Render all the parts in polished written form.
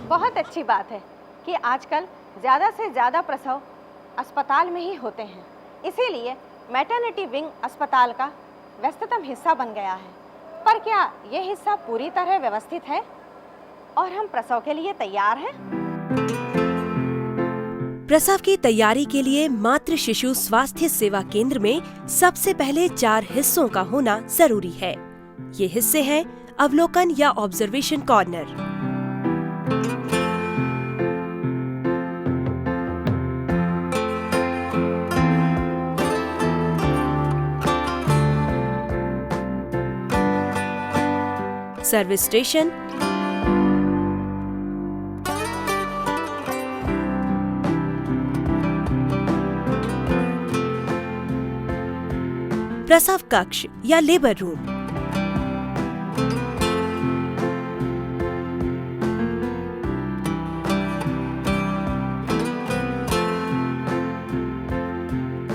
बहुत अच्छी बात है कि आजकल ज़्यादा से ज़्यादा प्रसव अस्पताल में ही होते हैं। इसीलिए मैटरनिटी विंग अस्पताल का व्यस्ततम हिस्सा बन गया है। पर क्या ये हिस्सा पूरी तरह व्यवस्थित है और हम प्रसव के लिए तैयार हैं? प्रसव की तैयारी के लिए मातृ शिशु स्वास्थ्य सेवा केंद्र में सबसे पहले 4 हिस्सों का होना जरूरी है। ये हिस्से हैं अवलोकन या ऑब्जर्वेशन कॉर्नर, सर्विस स्टेशन, प्रसव कक्ष या लेबर रूम,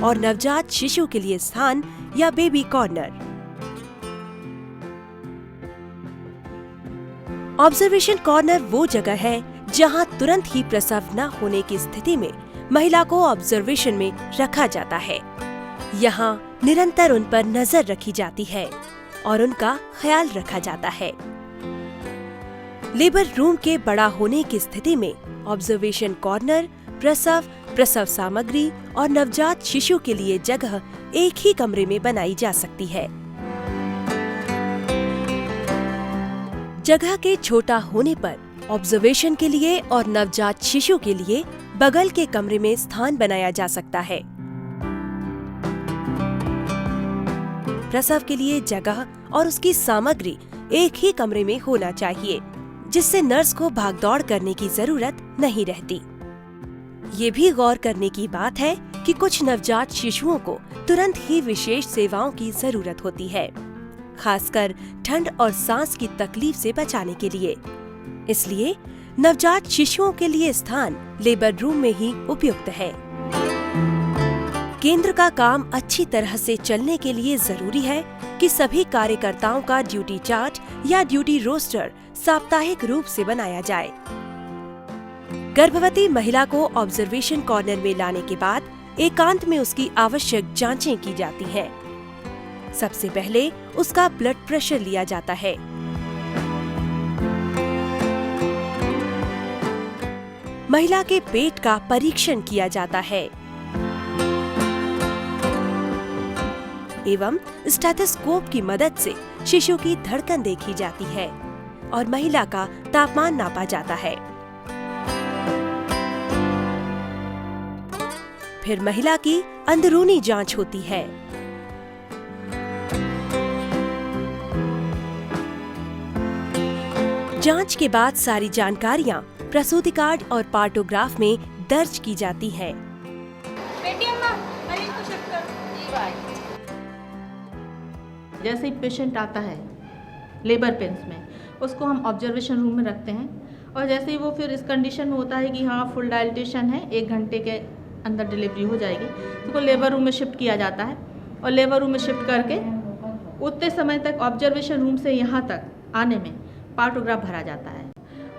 और नवजात शिशु के लिए स्थान या बेबी कॉर्नर। ऑब्जर्वेशन कॉर्नर वो जगह है जहां तुरंत ही प्रसव न होने की स्थिति में महिला को ऑब्जर्वेशन में रखा जाता है। यहाँ निरंतर उन पर नजर रखी जाती है और उनका ख्याल रखा जाता है। लेबर रूम के बड़ा होने की स्थिति में ऑब्जर्वेशन कॉर्नर, प्रसव सामग्री और नवजात शिशु के लिए जगह एक ही कमरे में बनाई जा सकती है। जगह के छोटा होने पर ऑब्जर्वेशन के लिए और नवजात शिशु के लिए बगल के कमरे में स्थान बनाया जा सकता है। प्रसव के लिए जगह और उसकी सामग्री एक ही कमरे में होना चाहिए, जिससे नर्स को भागदौड़ करने की जरूरत नहीं रहती। ये भी गौर करने की बात है कि कुछ नवजात शिशुओं को तुरंत ही विशेष सेवाओं की जरूरत होती है, खासकर ठंड और सांस की तकलीफ से बचाने के लिए। इसलिए नवजात शिशुओं के लिए स्थान लेबर रूम में ही उपयुक्त है। केंद्र का काम अच्छी तरह से चलने के लिए जरूरी है कि सभी कार्यकर्ताओं का ड्यूटी चार्ट या ड्यूटी रोस्टर साप्ताहिक रूप से बनाया जाए। गर्भवती महिला को ऑब्जर्वेशन कॉर्नर में लाने के बाद एकांत में उसकी आवश्यक जांचें की जाती हैं। सबसे पहले उसका ब्लड प्रेशर लिया जाता है। महिला के पेट का परीक्षण किया जाता है एवं स्टेथोस्कोप की मदद से शिशु की धड़कन देखी जाती है और महिला का तापमान नापा जाता है। फिर महिला की अंदरूनी जांच होती है। जांच के बाद सारी जानकारियां प्रसूति कार्ड और पार्टोग्राफ में दर्ज की जाती है। जैसे ही पेशेंट आता है लेबर पेन्स में, उसको हम ऑब्जर्वेशन रूम में रखते हैं और जैसे ही वो फिर इस कंडीशन में होता है कि हाँ फुल डायलिटेशन है, 1 घंटे के अंदर डिलीवरी हो जाएगी, तो उसको लेबर रूम में शिफ्ट किया जाता है और लेबर रूम में शिफ्ट करके उतने समय तक ऑब्जर्वेशन रूम से यहाँ तक आने में पार्टोग्राफ भरा जाता है।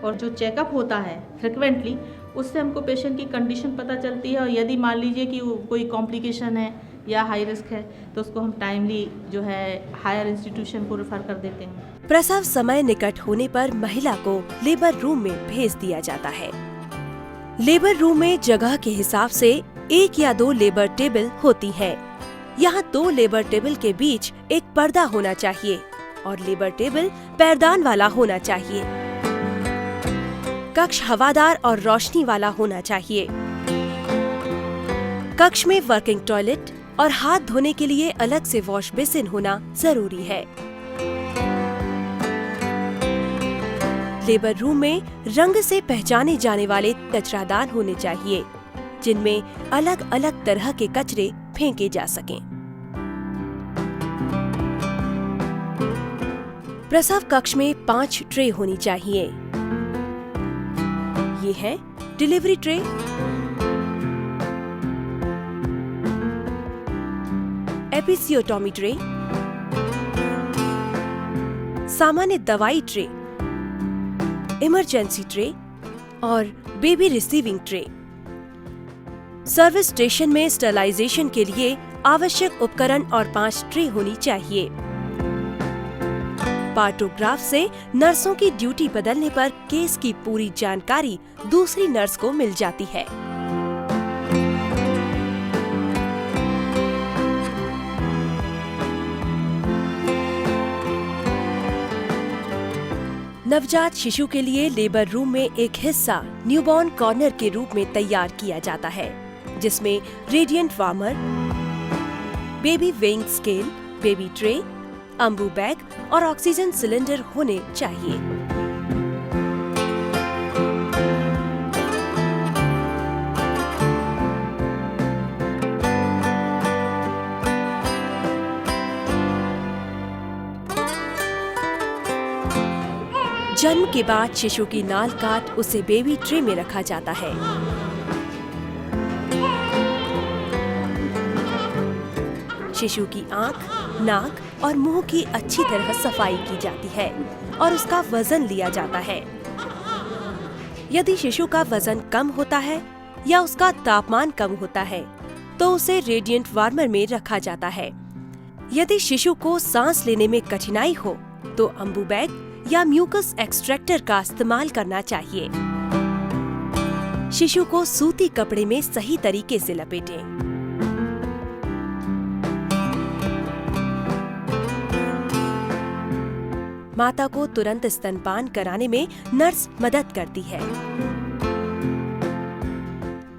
और जो चेकअप होता है फ्रिक्वेंटली, उससे हमको पेशेंट की कंडीशन पता चलती है और यदि मान लीजिए कि कोई कॉम्प्लिकेशन है या हाई रिस्क है तो उसको हम टाइमली जो है हायर इंस्टीट्यूशन को रेफर कर देते हैं। प्रसव समय निकट होने पर महिला को लेबर रूम में भेज दिया जाता है। लेबर रूम में जगह के हिसाब से 1 या 2 लेबर टेबल होती है। यहाँ 2 लेबर टेबल के बीच एक पर्दा होना चाहिए और लेबर टेबल पैरदान वाला होना चाहिए। कक्ष हवादार और रोशनी वाला होना चाहिए। कक्ष में वर्किंग टॉयलेट और हाथ धोने के लिए अलग से वॉश बेसिन होना जरूरी है। लेबर रूम में रंग से पहचाने जाने वाले कचरादान होने चाहिए, जिनमें अलग अलग तरह के कचरे फेंके जा सकें। प्रसव कक्ष में 5 ट्रे होनी चाहिए। ये है डिलीवरी ट्रे, एपिसियोटॉमी ट्रे, सामान्य दवाई ट्रे, इमरजेंसी ट्रे, और baby receiving tray. Service station में स्टरलाइजेशन के लिए आवश्यक उपकरण और 5 ट्रे होनी चाहिए। पार्टोग्राफ से नर्सों की ड्यूटी बदलने पर केस की पूरी जानकारी दूसरी नर्स को मिल जाती है। नवजात शिशु के लिए लेबर रूम में एक हिस्सा न्यूबॉर्न कॉर्नर के रूप में तैयार किया जाता है, जिसमें radiant warmer, baby weighing scale, baby tray, Ambu bag और ऑक्सीजन सिलेंडर होने चाहिए। जन्म के बाद शिशु की नाल काट उसे बेबी ट्रे में रखा जाता है। शिशु की आंख, नाक और मुंह की अच्छी तरह सफाई की जाती है और उसका वजन लिया जाता है। यदि शिशु का वजन कम होता है या उसका तापमान कम होता है तो उसे रेडिएंट वार्मर में रखा जाता है। यदि शिशु को सांस लेने में कठिनाई हो तो अम्बू बैग या म्यूकस एक्सट्रैक्टर का इस्तेमाल करना चाहिए। शिशु को सूती कपड़े में सही तरीके से लपेटें। माता को तुरंत स्तनपान कराने में नर्स मदद करती है।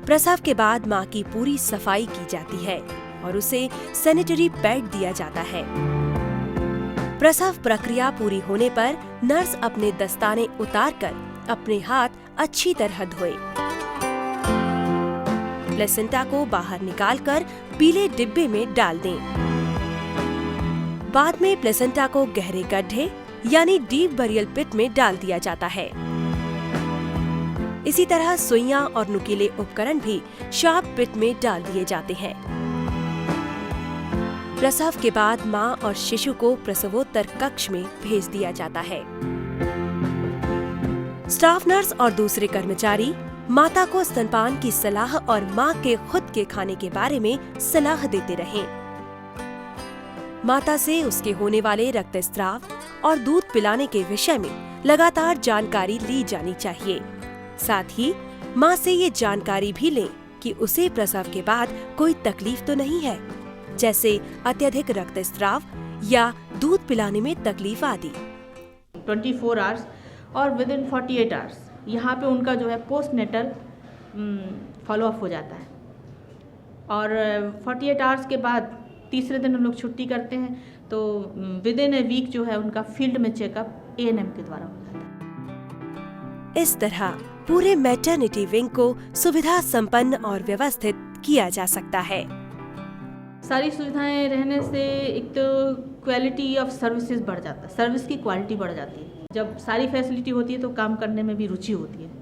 प्रसव के बाद मां की पूरी सफाई की जाती है और उसे सैनिटरी पैड दिया जाता है। प्रसव प्रक्रिया पूरी होने पर नर्स अपने दस्ताने उतारकर अपने हाथ अच्छी तरह धोए। प्लेसेंटा को बाहर निकालकर पीले डिब्बे में डाल दें। बाद में प्लेसेंटा को गहरे गड्ढे यानी डीप बरियल पिट में डाल दिया जाता है। इसी तरह सुइयां और नुकीले उपकरण भी शार्प पिट में डाल दिए जाते हैं। प्रसव के बाद मां और शिशु को प्रसवोत्तर कक्ष में भेज दिया जाता है। स्टाफ नर्स और दूसरे कर्मचारी माता को स्तनपान की सलाह और मां के खुद के खाने के बारे में सलाह देते रहें। माता से उसके होने वाले रक्तस्राव और दूध पिलाने के विषय में लगातार जानकारी ली जानी चाहिए। साथ ही मां से ये जानकारी भी लें कि उसे प्रसव के बाद कोई तकलीफ तो नहीं है, जैसे अत्यधिक रक्तस्राव या दूध पिलाने में तकलीफ आदि। 24 आवर्स और विद इन 48 आवर्स यहाँ पे उनका जो है पोस्ट नेटल फॉलो अप हो जाता है। और 48 आवर्स के बाद तीसरे दिन हम लोग छुट्टी करते हैं, तो विद इन ए वीक जो है उनका फील्ड में चेकअप ANM के द्वारा हो जाता है। इस तरह पूरे मैटरनिटी विंग को सुविधा संपन्न और व्यवस्थित किया जा सकता है। सारी सुविधाएं रहने से एक तो क्वालिटी ऑफ सर्विसेज बढ़ जाता है, सर्विस की क्वालिटी बढ़ जाती है। जब सारी फैसिलिटी होती है तो काम करने में भी रुचि होती है।